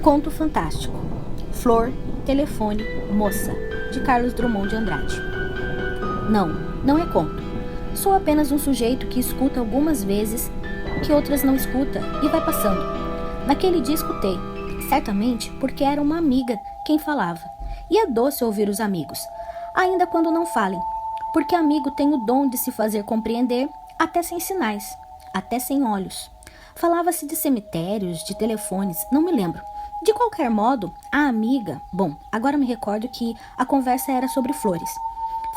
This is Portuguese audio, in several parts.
Conto fantástico. Flor, telefone, moça, de Carlos Drummond de Andrade. Não é conto. Sou apenas um sujeito que escuta algumas vezes que outras não escuta e vai passando. Naquele dia escutei, certamente porque era uma amiga quem falava. E é doce ouvir os amigos, ainda quando não falem, porque amigo tem o dom de se fazer compreender até sem sinais, até sem olhos. Falava-se de cemitérios, de telefones, não me lembro. De qualquer modo, a amiga, agora me recordo que a conversa era sobre flores.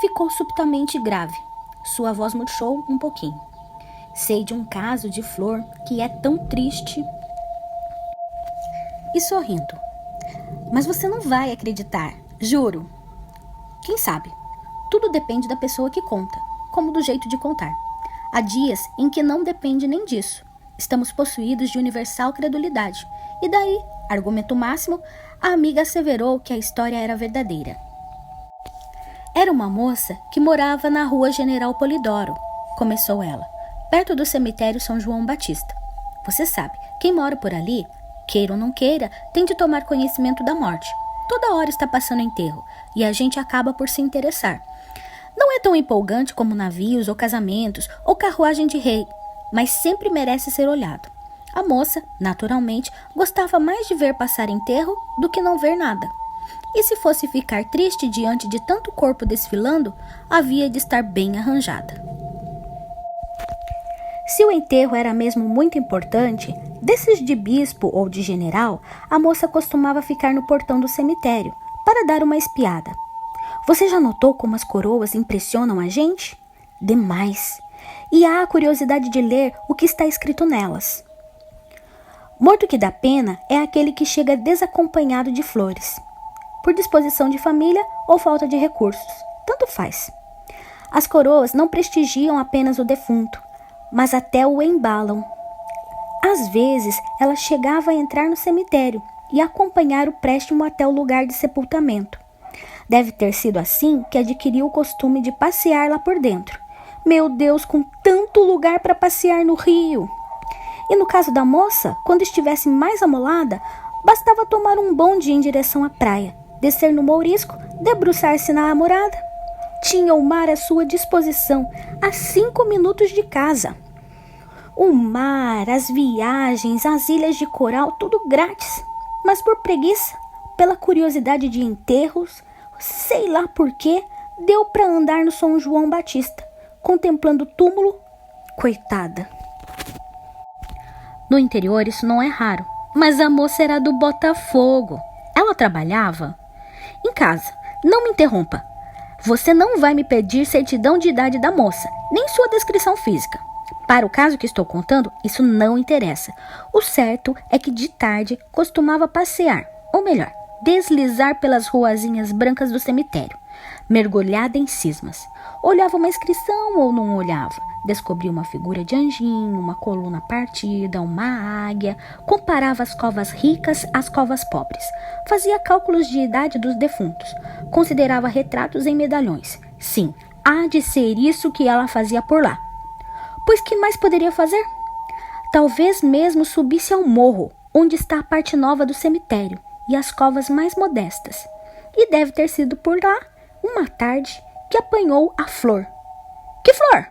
Ficou subitamente grave. Sua voz murchou um pouquinho. Sei de um caso de flor que é tão triste. E sorrindo. Mas você não vai acreditar, juro. Quem sabe? Tudo depende da pessoa que conta, como do jeito de contar. Há dias em que não depende nem disso. Estamos possuídos de universal credulidade. E daí, argumento máximo, a amiga asseverou que a história era verdadeira. Era uma moça que morava na rua General Polidoro, começou ela, perto do cemitério São João Batista. Você sabe, quem mora por ali, queira ou não queira, tem de tomar conhecimento da morte. Toda hora está passando enterro, e a gente acaba por se interessar. Não é tão empolgante como navios ou casamentos ou carruagem de rei, mas sempre merece ser olhado. A moça, naturalmente, gostava mais de ver passar enterro do que não ver nada. E se fosse ficar triste diante de tanto corpo desfilando, havia de estar bem arranjada. Se o enterro era mesmo muito importante, desses de bispo ou de general, a moça costumava ficar no portão do cemitério para dar uma espiada. Você já notou como as coroas impressionam a gente? Demais! E há a curiosidade de ler o que está escrito nelas. Morto que dá pena é aquele que chega desacompanhado de flores, por disposição de família ou falta de recursos, tanto faz. As coroas não prestigiam apenas o defunto, mas até o embalam. Às vezes, ela chegava a entrar no cemitério e acompanhar o préstimo até o lugar de sepultamento. Deve ter sido assim que adquiriu o costume de passear lá por dentro. Meu Deus, com tanto lugar para passear no rio! E no caso da moça, quando estivesse mais amolada, bastava tomar um bonde em direção à praia, descer no mourisco, debruçar-se na amorada. Tinha o mar à sua disposição, a 5 minutos de casa. O mar, as viagens, as ilhas de coral, tudo grátis. Mas por preguiça, pela curiosidade de enterros, sei lá por quê, deu para andar no São João Batista, contemplando o túmulo. Coitada. No interior isso não é raro, mas a moça era do Botafogo. Ela trabalhava em casa. Não me interrompa. Você não vai me pedir certidão de idade da moça, nem sua descrição física. Para o caso que estou contando, isso não interessa. O certo é que de tarde costumava passear, ou melhor, deslizar pelas ruazinhas brancas do cemitério, mergulhada em cismas. Olhava uma inscrição ou não olhava. Descobria uma figura de anjinho, uma coluna partida, uma águia. Comparava as covas ricas às covas pobres. Fazia cálculos de idade dos defuntos. Considerava retratos em medalhões. Sim, há de ser isso que ela fazia por lá. Pois que mais poderia fazer? Talvez mesmo subisse ao morro, onde está a parte nova do cemitério e as covas mais modestas. E deve ter sido por lá, uma tarde, que apanhou a flor. Que flor?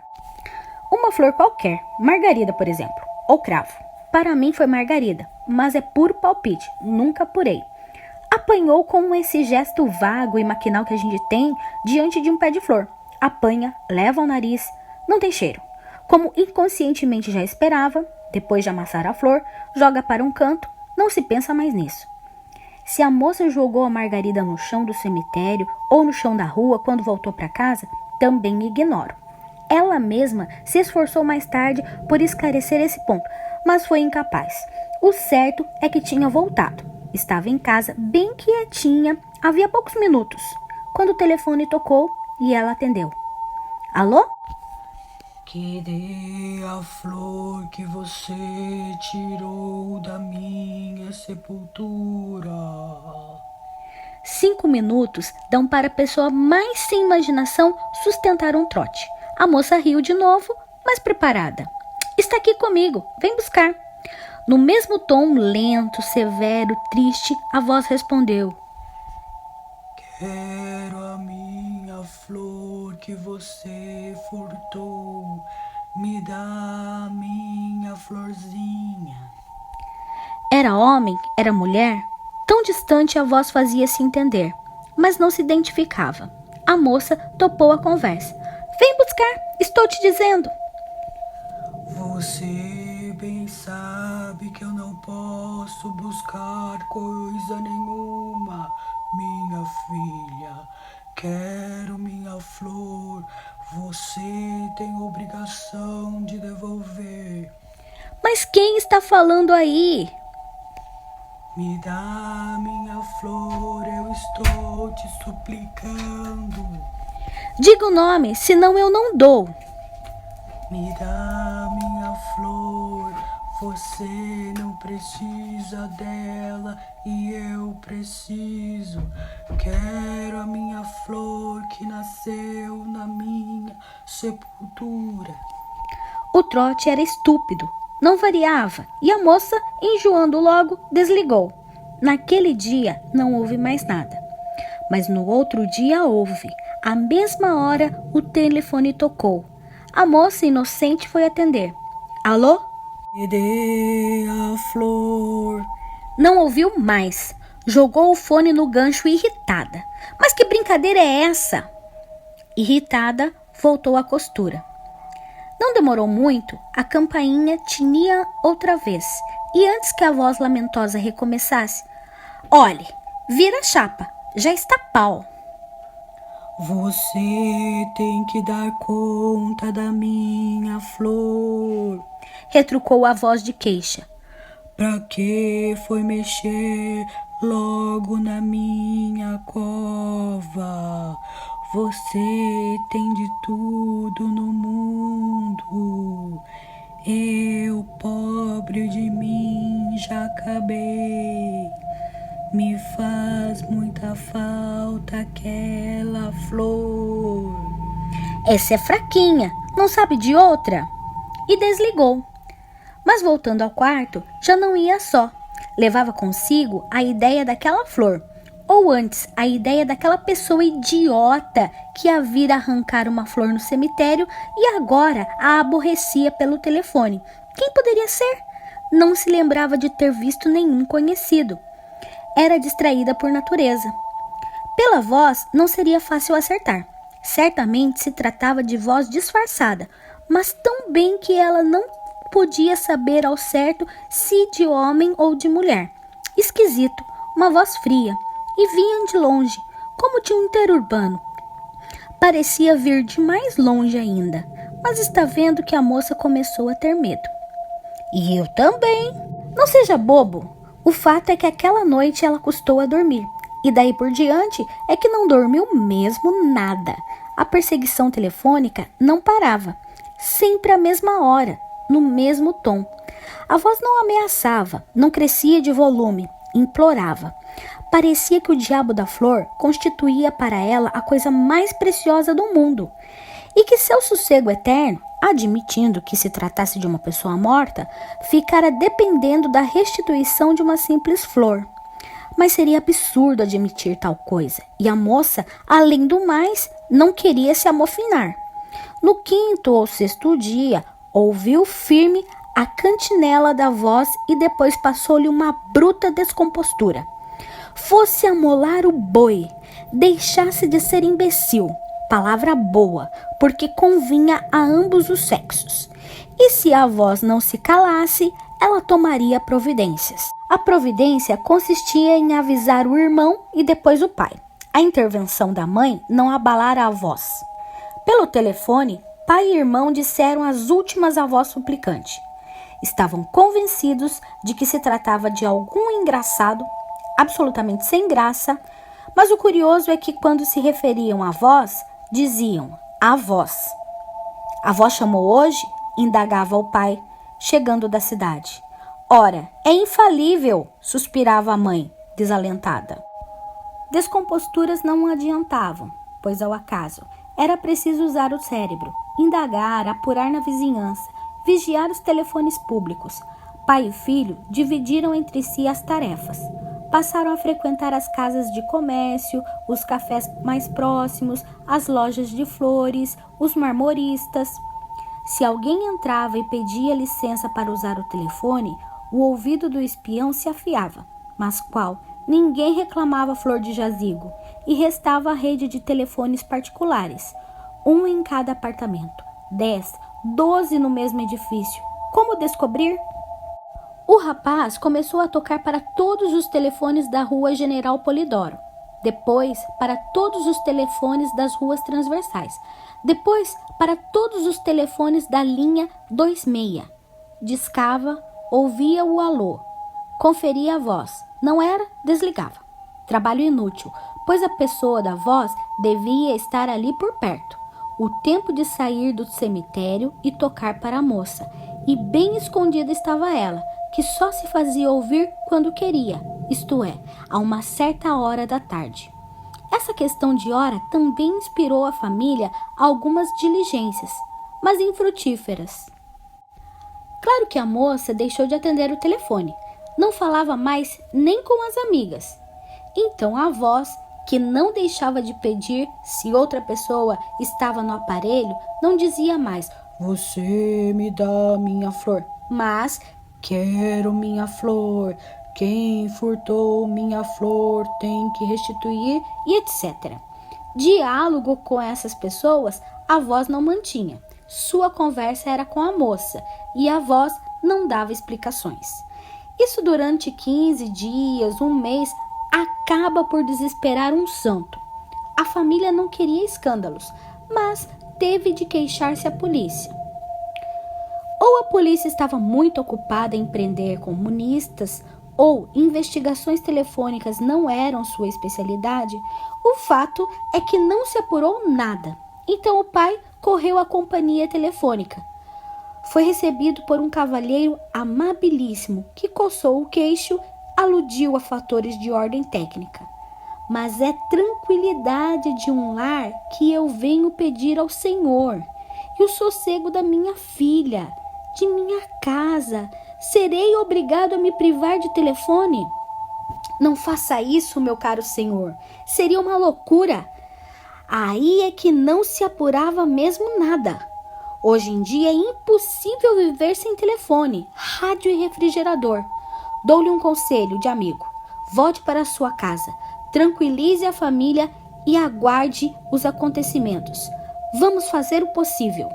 Uma flor qualquer, margarida, por exemplo, ou cravo. Para mim foi margarida, mas é puro palpite, nunca apurei. Apanhou com esse gesto vago e maquinal que a gente tem diante de um pé de flor. Apanha, leva ao nariz, não tem cheiro. Como inconscientemente já esperava, depois de amassar a flor, joga para um canto, não se pensa mais nisso. Se a moça jogou a margarida no chão do cemitério ou no chão da rua quando voltou para casa, também ignoro. Ela mesma se esforçou mais tarde por esclarecer esse ponto, mas foi incapaz. O certo é que tinha voltado. Estava em casa, bem quietinha, havia poucos minutos, quando o telefone tocou e ela atendeu. Alô? Cadê a flor que você tirou da minha sepultura? 5 minutos dão para a pessoa mais sem imaginação sustentar um trote. A moça riu de novo, mas preparada. Está aqui comigo, vem buscar. No mesmo tom lento, severo, triste, a voz respondeu: quero a minha flor que você furtou. Me dá a minha florzinha. Era homem, era mulher? Tão distante a voz fazia-se entender, mas não se identificava. A moça topou a conversa. Vem buscar, estou te dizendo. Você bem sabe que eu não posso buscar coisa nenhuma, minha filha. Quero minha flor, você tem obrigação de devolver. Mas quem está falando aí? Me dá minha flor, eu estou te suplicando. Diga o nome, senão eu não dou. Me dá minha flor, você não precisa dela e eu preciso. Quero a minha flor que nasceu na minha sepultura. O trote era estúpido, não variava, e a moça, enjoando logo, desligou. Naquele dia não houve mais nada. Mas no outro dia houve. À mesma hora, o telefone tocou. A moça inocente foi atender. Alô? Me dê a flor. Não ouviu mais. Jogou o fone no gancho irritada. Mas que brincadeira é essa? Irritada, voltou à costura. Não demorou muito, a campainha tinia outra vez. E antes que a voz lamentosa recomeçasse: olhe, vira a chapa, já está pau. Você tem que dar conta da minha flor, retrucou a voz de queixa. Pra que foi mexer logo na minha cova? Você tem de tudo no mundo. Eu, pobre de mim, já acabei. Me faz muita falta aquela flor. Essa é fraquinha, não sabe de outra? E desligou. Mas voltando ao quarto, já não ia só. Levava consigo a ideia daquela flor. Ou antes, a ideia daquela pessoa idiota que a vira arrancar uma flor no cemitério e agora a aborrecia pelo telefone. Quem poderia ser? Não se lembrava de ter visto nenhum conhecido. Era distraída por natureza. Pela voz, não seria fácil acertar. Certamente se tratava de voz disfarçada, mas tão bem que ela não podia saber ao certo se de homem ou de mulher. Esquisito, uma voz fria, e vinha de longe, como de um interurbano. Parecia vir de mais longe ainda, mas está vendo que a moça começou a ter medo. E eu também. Não seja bobo. O fato é que aquela noite ela custou a dormir, e daí por diante é que não dormiu mesmo nada. A perseguição telefônica não parava, sempre à mesma hora, no mesmo tom. A voz não ameaçava, não crescia de volume, implorava. Parecia que o diabo da flor constituía para ela a coisa mais preciosa do mundo, e que seu sossego eterno, admitindo que se tratasse de uma pessoa morta, ficara dependendo da restituição de uma simples flor. Mas seria absurdo admitir tal coisa, e a moça, além do mais, não queria se amofinar. No quinto ou sexto dia, ouviu firme a cantinela da voz e depois passou-lhe uma bruta descompostura. Fosse amolar o boi, deixasse de ser imbecil. Palavra boa, porque convinha a ambos os sexos. E se a voz não se calasse, ela tomaria providências. A providência consistia em avisar o irmão e depois o pai. A intervenção da mãe não abalara a voz. Pelo telefone, pai e irmão disseram as últimas à voz suplicante. Estavam convencidos de que se tratava de algum engraçado, absolutamente sem graça, mas o curioso é que quando se referiam à voz, diziam a voz. A voz chamou hoje? Indagava o pai, chegando da cidade. Ora, é infalível, suspirava a mãe, desalentada. Descomposturas não adiantavam, pois ao acaso era preciso usar o cérebro, indagar, apurar na vizinhança, vigiar os telefones públicos. Pai e filho dividiram entre si as tarefas. Passaram a frequentar as casas de comércio, os cafés mais próximos, as lojas de flores, os marmoristas. Se alguém entrava e pedia licença para usar o telefone, o ouvido do espião se afiava. Mas qual? Ninguém reclamava flor de jazigo, e restava a rede de telefones particulares, um em cada apartamento, 10, 12 no mesmo edifício. Como descobrir? O rapaz começou a tocar para todos os telefones da rua General Polidoro, depois para todos os telefones das ruas transversais, depois para todos os telefones da linha 26. Discava, ouvia o alô, conferia a voz. Não era, desligava. Trabalho inútil, pois a pessoa da voz devia estar ali por perto. O tempo de sair do cemitério e tocar para a moça, e bem escondida estava ela, que só se fazia ouvir quando queria, isto é, a uma certa hora da tarde. Essa questão de hora também inspirou a família a algumas diligências, mas infrutíferas. Claro que a moça deixou de atender o telefone, não falava mais nem com as amigas. Então a voz, que não deixava de pedir se outra pessoa estava no aparelho, não dizia mais "Você me dá minha flor", mas "Quero minha flor, quem furtou minha flor tem que restituir", e etc. Diálogo com essas pessoas a voz não mantinha. Sua conversa era com a moça e a voz não dava explicações. Isso durante 15 dias, um mês, acaba por desesperar um santo. A família não queria escândalos, mas teve de queixar-se à polícia. Ou a polícia estava muito ocupada em prender comunistas, ou investigações telefônicas não eram sua especialidade. O fato é que não se apurou nada. Então o pai correu à companhia telefônica. Foi recebido por um cavalheiro amabilíssimo que coçou o queixo, aludiu a fatores de ordem técnica. Mas é tranquilidade de um lar que eu venho pedir ao Senhor, e o sossego da minha filha, de minha casa. Serei obrigado a me privar de telefone? Não faça isso, meu caro senhor. Seria uma loucura. Aí é que não se apurava mesmo nada. Hoje em dia é impossível viver sem telefone, rádio e refrigerador. Dou-lhe um conselho de amigo. Volte para sua casa, tranquilize a família e aguarde os acontecimentos. Vamos fazer o possível.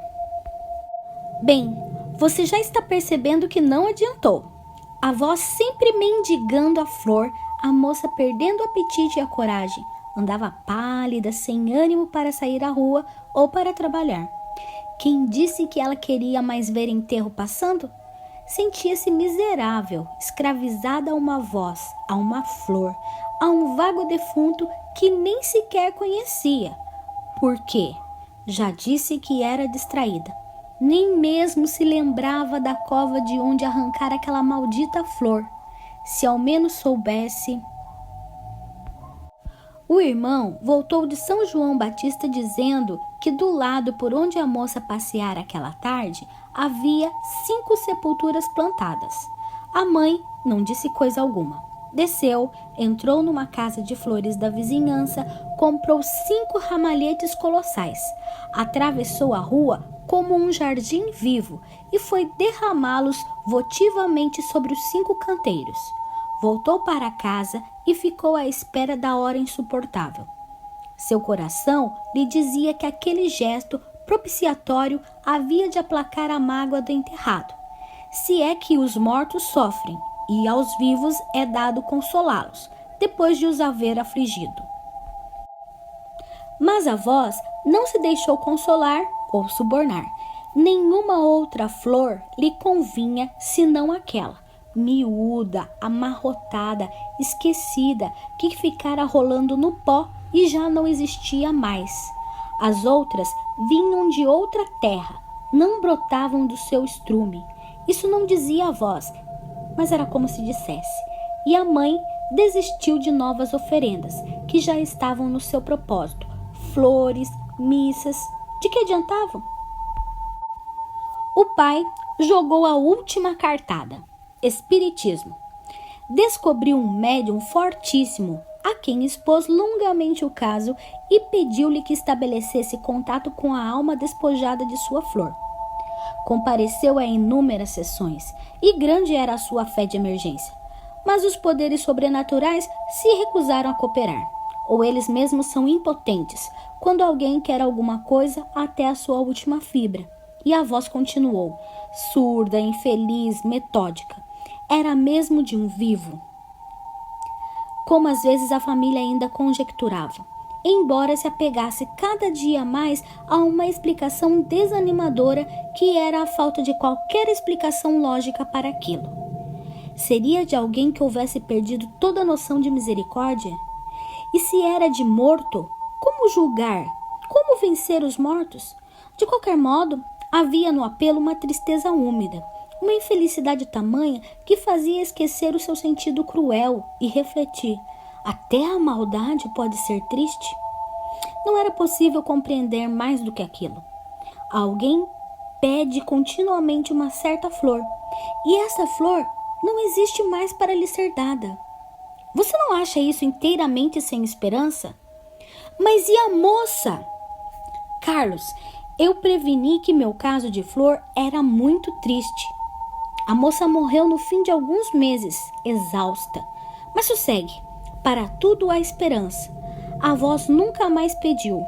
Bem, você já está percebendo que não adiantou. A voz sempre mendigando a flor, a moça perdendo o apetite e a coragem. Andava pálida, sem ânimo para sair à rua ou para trabalhar. Quem disse que ela queria mais ver enterro passando? Sentia-se miserável, escravizada a uma voz, a uma flor, a um vago defunto que nem sequer conhecia. Por quê? Já disse que era distraída. Nem mesmo se lembrava da cova de onde arrancara aquela maldita flor. Se ao menos soubesse... O irmão voltou de São João Batista dizendo que do lado por onde a moça passeara aquela tarde havia 5 sepulturas plantadas. A mãe não disse coisa alguma. Desceu, entrou numa casa de flores da vizinhança, comprou 5 ramalhetes colossais, atravessou a rua como um jardim vivo e foi derramá-los votivamente sobre os 5 canteiros. Voltou para casa e ficou à espera da hora insuportável. Seu coração lhe dizia que aquele gesto propiciatório havia de aplacar a mágoa do enterrado, se é que os mortos sofrem, e aos vivos é dado consolá-los, depois de os haver afligido. Mas a voz não se deixou consolar ou subornar. Nenhuma outra flor lhe convinha senão aquela, miúda, amarrotada, esquecida, que ficara rolando no pó e já não existia mais. As outras vinham de outra terra, não brotavam do seu estrume. Isso não dizia a voz, mas era como se dissesse. E a mãe desistiu de novas oferendas, que já estavam no seu propósito. Flores, missas, de que adiantavam? O pai jogou a última cartada. espiritismo. Descobriu um médium fortíssimo, a quem expôs longamente o caso e pediu-lhe que estabelecesse contato com a alma despojada de sua flor. Compareceu a inúmeras sessões, e grande era a sua fé de emergência. Mas os poderes sobrenaturais se recusaram a cooperar, ou eles mesmos são impotentes, quando alguém quer alguma coisa até a sua última fibra. E a voz continuou, surda, infeliz, metódica. Era mesmo de um vivo. Como às vezes a família ainda conjecturava, embora se apegasse cada dia mais a uma explicação desanimadora que era a falta de qualquer explicação lógica para aquilo. Seria de alguém que houvesse perdido toda a noção de misericórdia? E se era de morto, como julgar? Como vencer os mortos? De qualquer modo, havia no apelo uma tristeza úmida, uma infelicidade tamanha que fazia esquecer o seu sentido cruel e refletir: até a maldade pode ser triste? Não era possível compreender mais do que aquilo. Alguém pede continuamente uma certa flor, e essa flor não existe mais para lhe ser dada. Você não acha isso inteiramente sem esperança? Mas e a moça? Carlos, eu preveni que meu caso de flor era muito triste. A moça morreu no fim de alguns meses, exausta. Mas sossegue, para tudo há esperança. A voz nunca mais pediu: